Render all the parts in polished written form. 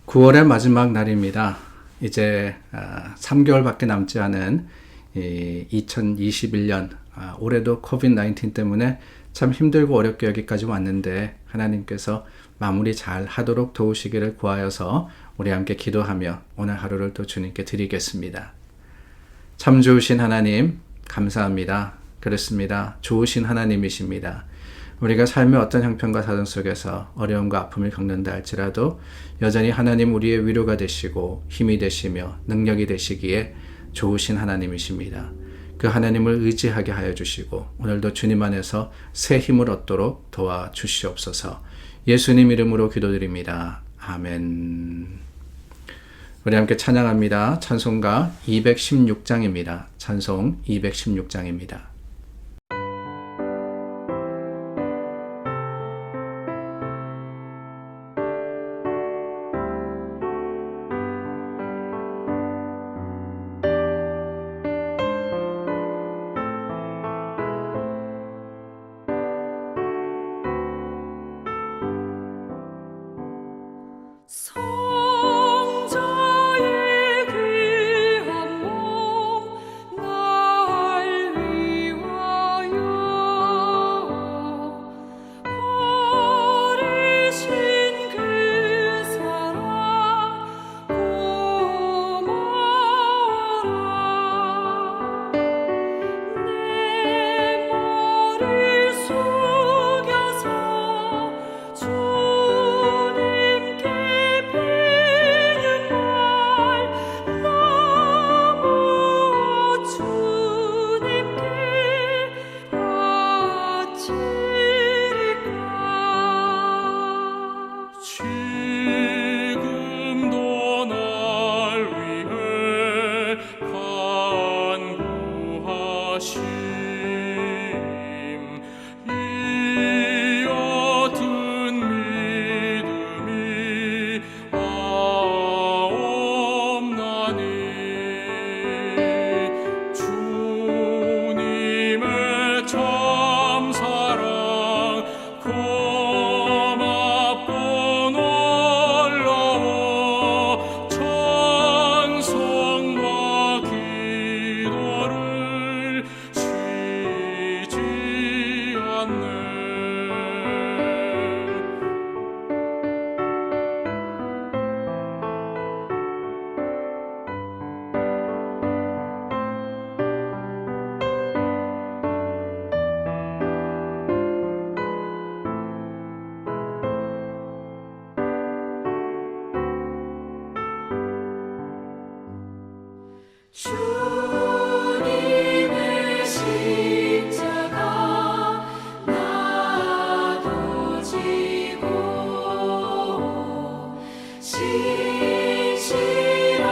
9월의 마지막 날입니다. 이제 3개월밖에 남지 않은 2021년, 올해도 코비드-19 때문에 참 힘들고 어렵게 여기까지 왔는데 하나님께서 마무리 잘 하도록 도우시기를 구하여서 우리 함께 기도하며 오늘 하루를 또 주님께 드리겠습니다. 참 좋으신 하나님 감사합니다. 그렇습니다. 좋으신 하나님이십니다. 우리가 삶의 어떤 형편과 사정 속에서 어려움과 아픔을 겪는다 할지라도 여전히 하나님 우리의 위로가 되시고 힘이 되시며 능력이 되시기에 좋으신 하나님이십니다. 그 하나님을 의지하게 하여 주시고 오늘도 주님 안에서 새 힘을 얻도록 도와주시옵소서. 예수님 이름으로 기도드립니다. 아멘. 우리 함께 찬양합니다. 찬송가 216장입니다. 찬송 216장입니다. 성자의 귀한 몸 날 위하여 버리신 그 사랑 고마워라. 내 머리 숙여서 주님께 비는 말 너무 주님께 바치리까. 지금도 날 위해 간구하심 이 옅은 믿음이 없나니 주님의 참사랑 고맙고 놀라워 찬송과 기도를 쉬지 않네. 주님의 십자가 나도 지고 신실한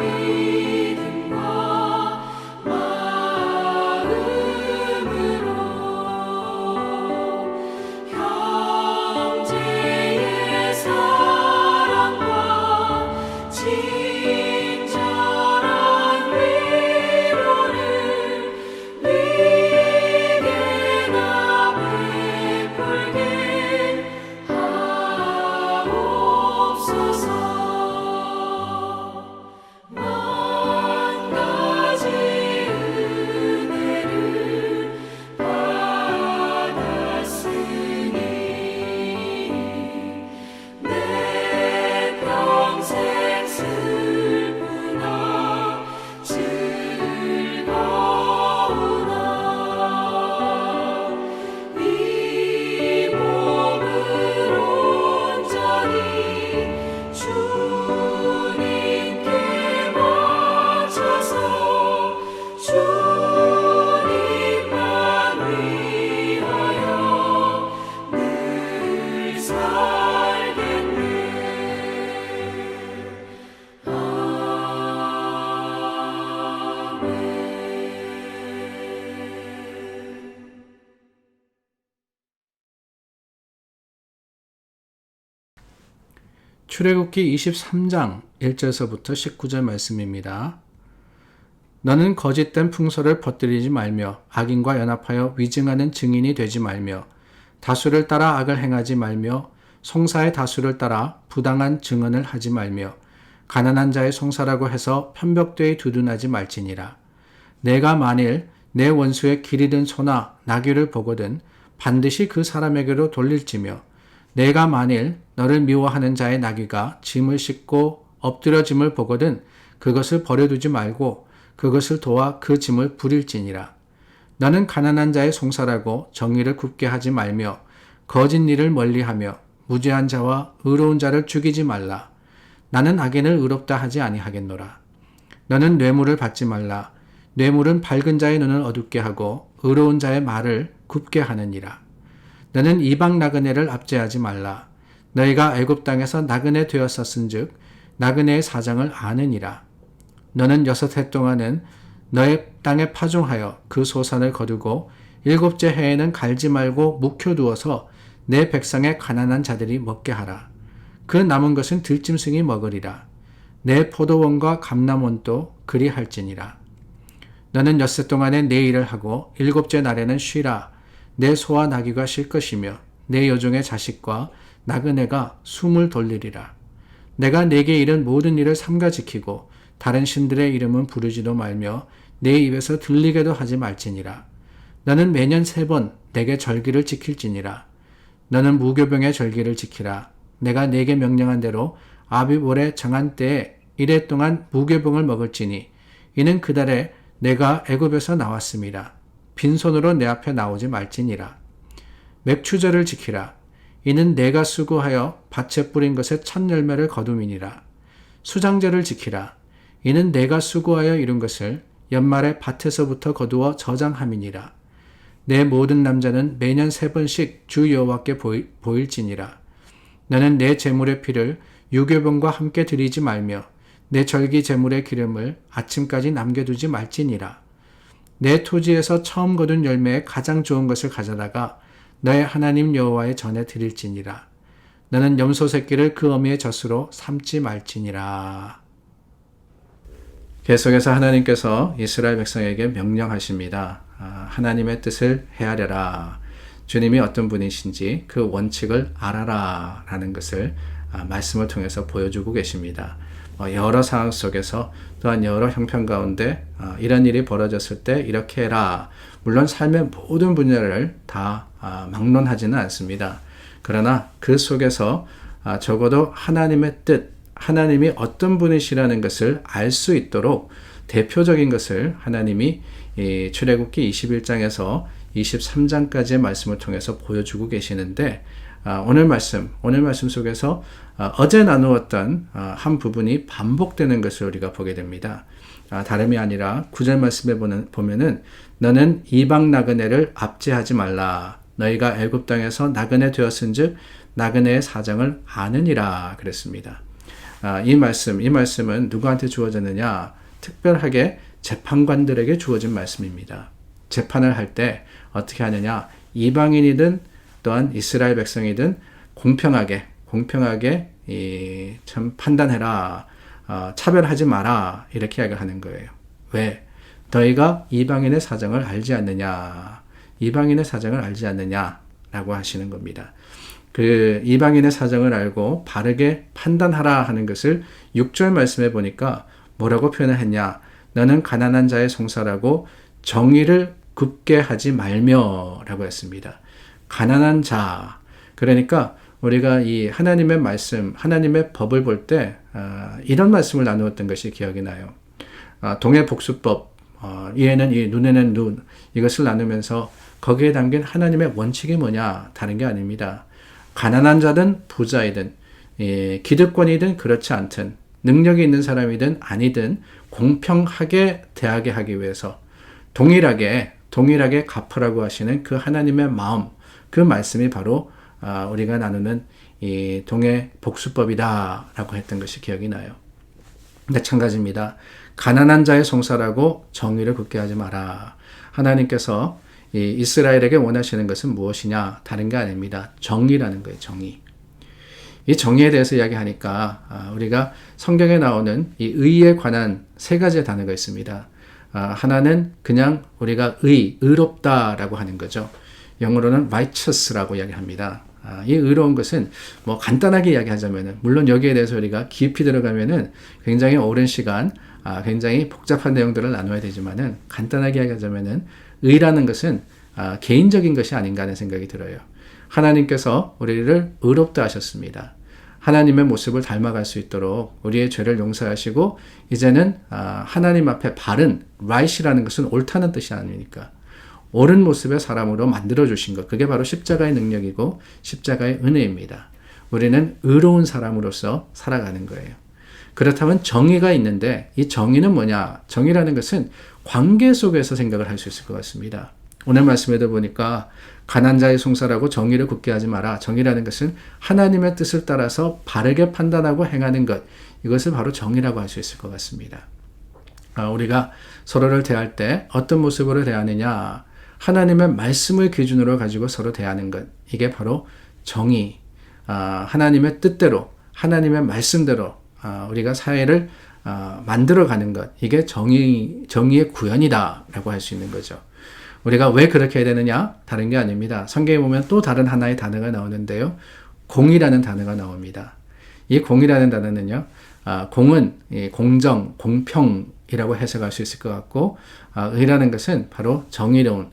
믿음과 마음으로 형제의 사랑과 친절한 위로를 네게나 베풀게 하옵소서. 만 가지 은혜를 받았으니 내 평생 슬프나 즐거우나 이 몸을 온전히 주님께 바쳐서 주님만 위하여 늘 살겠네. 아멘. 출애굽기 23장 1절서부터 19절 말씀입니다. 너는 거짓된 풍설을 퍼뜨리지 말며 악인과 연합하여 위증하는 증인이 되지 말며 다수를 따라 악을 행하지 말며 송사의 다수를 따라 부당한 증언을 하지 말며 가난한 자의 송사라고 해서 편벽되이 두둔하지 말지니라. 내가 만일 내 원수의 길이든 소나 나귀를 보거든 반드시 그 사람에게로 돌릴지며 내가 만일 너를 미워하는 자의 나귀가 짐을 싣고 엎드려짐을 보거든 그것을 버려두지 말고 그것을 도와 그 짐을 부릴지니라. 너는 가난한 자의 송사라고 정의를 굽게 하지 말며 거짓 일을 멀리하며 무죄한 자와 의로운 자를 죽이지 말라. 나는 악인을 의롭다 하지 아니하겠노라. 너는 뇌물을 받지 말라. 뇌물은 밝은 자의 눈을 어둡게 하고 의로운 자의 말을 굽게 하느니라. 너는 이방 나그네를 압제하지 말라. 너희가 애굽 땅에서 나그네 되었었은즉 나그네의 사정을 아느니라. 너는 6해 동안은 너의 땅에 파종하여 그 소산을 거두고 7째 해에는 갈지 말고 묵혀두어서 내 백성의 가난한 자들이 먹게 하라. 그 남은 것은 들짐승이 먹으리라. 내 포도원과 감람원도 그리할지니라. 너는 6해 동안에 내 일을 하고 7째 날에는 쉬라. 내 소와 나귀가 쉴 것이며 내 여종의 자식과 나그네가 숨을 돌리리라. 내가 내게 이른 모든 일을 삼가 지키고 다른 신들의 이름은 부르지도 말며 내 입에서 들리게도 하지 말지니라. 너는 매년 3번 내게 절기를 지킬지니라. 너는 무교병의 절기를 지키라. 내가 내게 명령한 대로 아비월의 정한 때에 1해 동안 무교병을 먹을지니 이는 그달에 내가 애굽에서 나왔습니다. 빈손으로 내 앞에 나오지 말지니라. 맥추절을 지키라. 이는 내가 수고하여 밭에 뿌린 것의 첫 열매를 거둠이니라. 수장절을 지키라. 이는 내가 수고하여 이룬 것을 연말에 밭에서부터 거두어 저장함이니라. 내 모든 남자는 매년 3번씩 주 여호와께 보일지니라. 너는 내 제물의 피를 유교병과 함께 드리지 말며 내 절기 제물의 기름을 아침까지 남겨두지 말지니라. 내 토지에서 처음 거둔 열매의 가장 좋은 것을 가져다가 너의 하나님 여호와의 전에 드릴지니라. 너는 염소 새끼를 그 어미의 젖으로 삼지 말지니라. 계속해서 하나님께서 이스라엘 백성에게 명령하십니다. 하나님의 뜻을 헤아려라. 주님이 어떤 분이신지 그 원칙을 알아라 라는 것을 말씀을 통해서 보여주고 계십니다. 여러 상황 속에서 또한 여러 형편 가운데 이런 일이 벌어졌을 때 이렇게 해라. 물론 삶의 모든 분야를 다 막론하지는 않습니다. 그러나 그 속에서 적어도 하나님의 뜻, 하나님이 어떤 분이시라는 것을 알 수 있도록 대표적인 것을 하나님이 출애굽기 21장에서 23장까지의 말씀을 통해서 보여주고 계시는데 오늘 말씀 속에서 어제 나누었던 한 부분이 반복되는 것을 우리가 보게 됩니다. 다름이 아니라 9절 말씀에 보면은 너는 이방 나그네를 압제하지 말라. 너희가 애굽 땅에서 나그네 되었은즉 나그네의 사정을 아느니라 그랬습니다. 이 말씀은 누구한테 주어졌느냐? 특별하게 재판관들에게 주어진 말씀입니다. 재판을 할 때 어떻게 하느냐? 이방인이든 또한 이스라엘 백성이든 공평하게 참 판단해라. 차별하지 마라. 이렇게 이야기하는 거예요. 왜? 너희가 이방인의 사정을 알지 않느냐? 이방인의 사정을 알지 않느냐라고 하시는 겁니다. 그 이방인의 사정을 알고 바르게 판단하라 하는 것을 6절 말씀에 보니까 뭐라고 표현을 했냐? 너는 가난한 자의 송사라고 정의를 굽게 하지 말며 라고 했습니다. 가난한 자. 그러니까 우리가 이 하나님의 말씀, 하나님의 법을 볼 때 이런 말씀을 나누었던 것이 기억이 나요. 동해 복수법, 이에는 이, 눈에는 눈, 이것을 나누면서 거기에 담긴 하나님의 원칙이 뭐냐? 다른 게 아닙니다. 가난한 자든 부자이든 기득권이든 그렇지 않든 능력이 있는 사람이든 아니든 공평하게 대하게 하기 위해서 동일하게 갚으라고 하시는 그 하나님의 마음, 그 말씀이 바로 우리가 나누는 이 동해 복수법이다라고 했던 것이 기억이 나요. 마찬가지입니다. 가난한 자의 송사라고 정의를 굳게 하지 마라. 하나님께서 이 이스라엘에게 원하시는 것은 무엇이냐? 다른 게 아닙니다. 정의라는 거예요. 정의. 이 정의에 대해서 이야기하니까 우리가 성경에 나오는 이 의에 관한 3가지의 단어가 있습니다. 하나는 그냥 우리가 의롭다라고 하는 거죠. 영어로는 righteous라고 이야기합니다. 이 의로운 것은 뭐 간단하게 이야기하자면은, 물론 여기에 대해서 우리가 깊이 들어가면은 굉장히 오랜 시간, 굉장히 복잡한 내용들을 나눠야 되지만은, 간단하게 이야기하자면은 의라는 것은 개인적인 것이 아닌가 하는 생각이 들어요. 하나님께서 우리를 의롭다 하셨습니다. 하나님의 모습을 닮아갈 수 있도록 우리의 죄를 용서하시고, 이제는 하나님 앞에 바른, right이라는 것은 옳다는 뜻이 아니니까 옳은 모습의 사람으로 만들어주신 것, 그게 바로 십자가의 능력이고 십자가의 은혜입니다. 우리는 의로운 사람으로서 살아가는 거예요. 그렇다면 정의가 있는데, 이 정의는 뭐냐? 정의라는 것은 관계 속에서 생각을 할 수 있을 것 같습니다. 오늘 말씀에도 보니까 가난 자의 송사라고 정의를 굳게 하지 마라. 정의라는 것은 하나님의 뜻을 따라서 바르게 판단하고 행하는 것, 이것을 바로 정의라고 할 수 있을 것 같습니다. 우리가 서로를 대할 때 어떤 모습으로 대하느냐, 하나님의 말씀을 기준으로 가지고 서로 대하는 것, 이게 바로 정의, 하나님의 뜻대로, 하나님의 말씀대로 우리가 사회를 만들어가는 것, 이게 정의의 구현이다라고 할 수 있는 거죠. 우리가 왜 그렇게 해야 되느냐? 다른 게 아닙니다. 성경에 보면 또 다른 하나의 단어가 나오는데요. 공이라는 단어가 나옵니다. 이 공이라는 단어는요, 공은 공정, 공평이라고 해석할 수 있을 것 같고, 의라는 것은 바로 정의로운,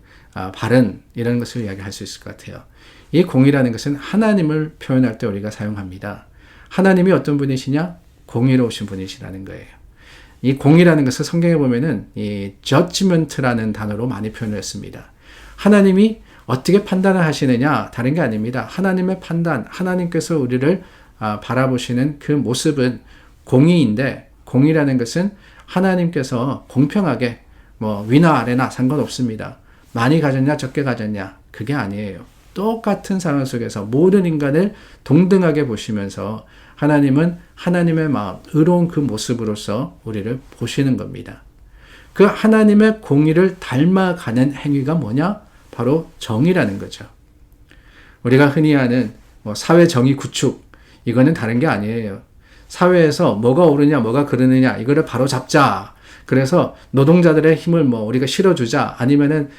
바른, 이런 것을 이야기할 수 있을 것 같아요. 이 공이라는 것은 하나님을 표현할 때 우리가 사용합니다. 하나님이 어떤 분이시냐? 공의로우신 분이시라는 거예요. 이 공이라는 것을 성경에 보면은 이 judgment라는 단어로 많이 표현을 했습니다. 하나님이 어떻게 판단을 하시느냐? 다른 게 아닙니다. 하나님의 판단, 하나님께서 우리를 바라보시는 그 모습은 공의인데, 공의라는 것은 하나님께서 공평하게 뭐 위나 아래나 상관없습니다. 많이 가졌냐 적게 가졌냐, 그게 아니에요. 똑같은 상황 속에서 모든 인간을 동등하게 보시면서 하나님은 하나님의 마음, 의로운 그 모습으로서 우리를 보시는 겁니다. 그 하나님의 공의를 닮아가는 행위가 뭐냐? 바로 정의라는 거죠. 우리가 흔히 하는 사회 정의 구축, 이거는 다른 게 아니에요. 사회에서 뭐가 옳으냐, 뭐가 그르느냐, 이거를 바로 잡자. 그래서 노동자들의 힘을 우리가 실어주자. 아니면은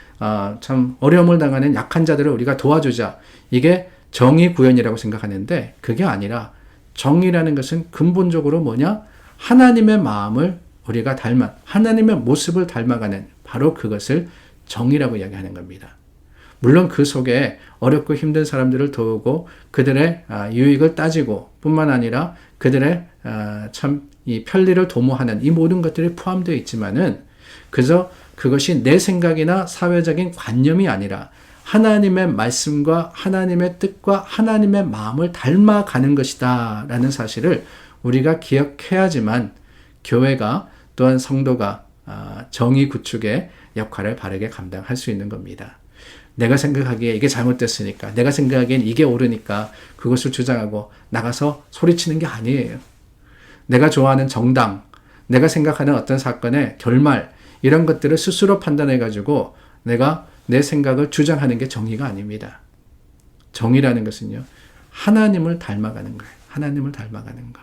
참 어려움을 당하는 약한 자들을 우리가 도와주자. 이게 정의 구현이라고 생각하는데, 그게 아니라 정의라는 것은 근본적으로 뭐냐? 하나님의 마음을 우리가 닮아, 하나님의 모습을 닮아가는, 바로 그것을 정의라고 이야기하는 겁니다. 물론 그 속에 어렵고 힘든 사람들을 도우고 그들의 유익을 따지고 뿐만 아니라 그들의 참 이 편리를 도모하는 이 모든 것들이 포함되어 있지만은, 그저 그것이 내 생각이나 사회적인 관념이 아니라 하나님의 말씀과 하나님의 뜻과 하나님의 마음을 닮아가는 것이다 라는 사실을 우리가 기억해야지만 교회가, 또한 성도가 정의 구축의 역할을 바르게 감당할 수 있는 겁니다. 내가 생각하기에 이게 잘못됐으니까, 내가 생각하기엔 이게 옳으니까 그것을 주장하고 나가서 소리치는 게 아니에요. 내가 좋아하는 정당, 내가 생각하는 어떤 사건의 결말, 이런 것들을 스스로 판단해가지고 내가 내 생각을 주장하는 게 정의가 아닙니다. 정의라는 것은요, 하나님을 닮아가는 거예요. 하나님을 닮아가는 거.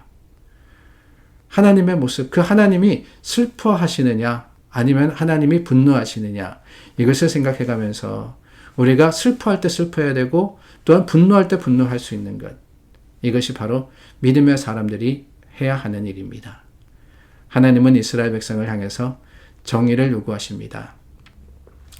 하나님의 모습, 그 하나님이 슬퍼하시느냐, 아니면 하나님이 분노하시느냐, 이것을 생각해가면서 우리가 슬퍼할 때 슬퍼해야 되고, 또한 분노할 때 분노할 수 있는 것. 이것이 바로 믿음의 사람들이 해야 하는 일입니다. 하나님은 이스라엘 백성을 향해서 정의를 요구하십니다.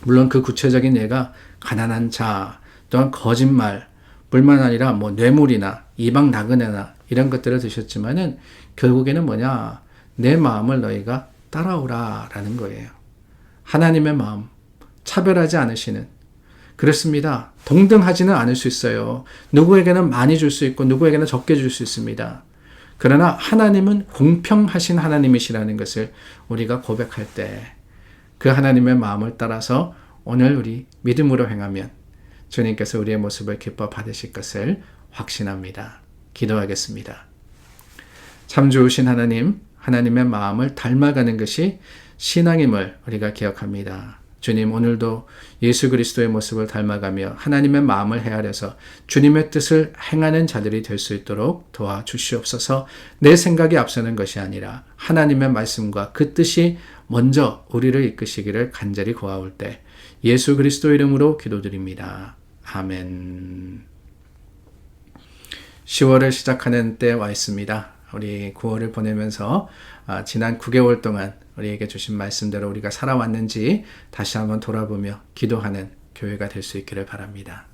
물론 그 구체적인 예가 가난한 자, 또한 거짓말, 뿐만 아니라 뇌물이나 이방 나그네나 이런 것들을 드셨지만은, 결국에는 뭐냐? 내 마음을 너희가 따라오라 라는 거예요. 하나님의 마음, 차별하지 않으시는, 그렇습니다. 동등하지는 않을 수 있어요. 누구에게는 많이 줄 수 있고 누구에게는 적게 줄 수 있습니다. 그러나 하나님은 공평하신 하나님이시라는 것을 우리가 고백할 때, 그 하나님의 마음을 따라서 오늘 우리 믿음으로 행하면 주님께서 우리의 모습을 기뻐 받으실 것을 확신합니다. 기도하겠습니다. 참 좋으신 하나님, 하나님의 마음을 닮아가는 것이 신앙임을 우리가 기억합니다. 주님, 오늘도 예수 그리스도의 모습을 닮아가며 하나님의 마음을 헤아려서 주님의 뜻을 행하는 자들이 될 수 있도록 도와주시옵소서. 내 생각이 앞서는 것이 아니라 하나님의 말씀과 그 뜻이 먼저 우리를 이끄시기를 간절히 구하올 때 예수 그리스도 이름으로 기도드립니다. 아멘. 10월을 시작하는 때 와 있습니다. 우리 9월을 보내면서 지난 9개월 동안 우리에게 주신 말씀대로 우리가 살아왔는지 다시 한번 돌아보며 기도하는 교회가 될 수 있기를 바랍니다.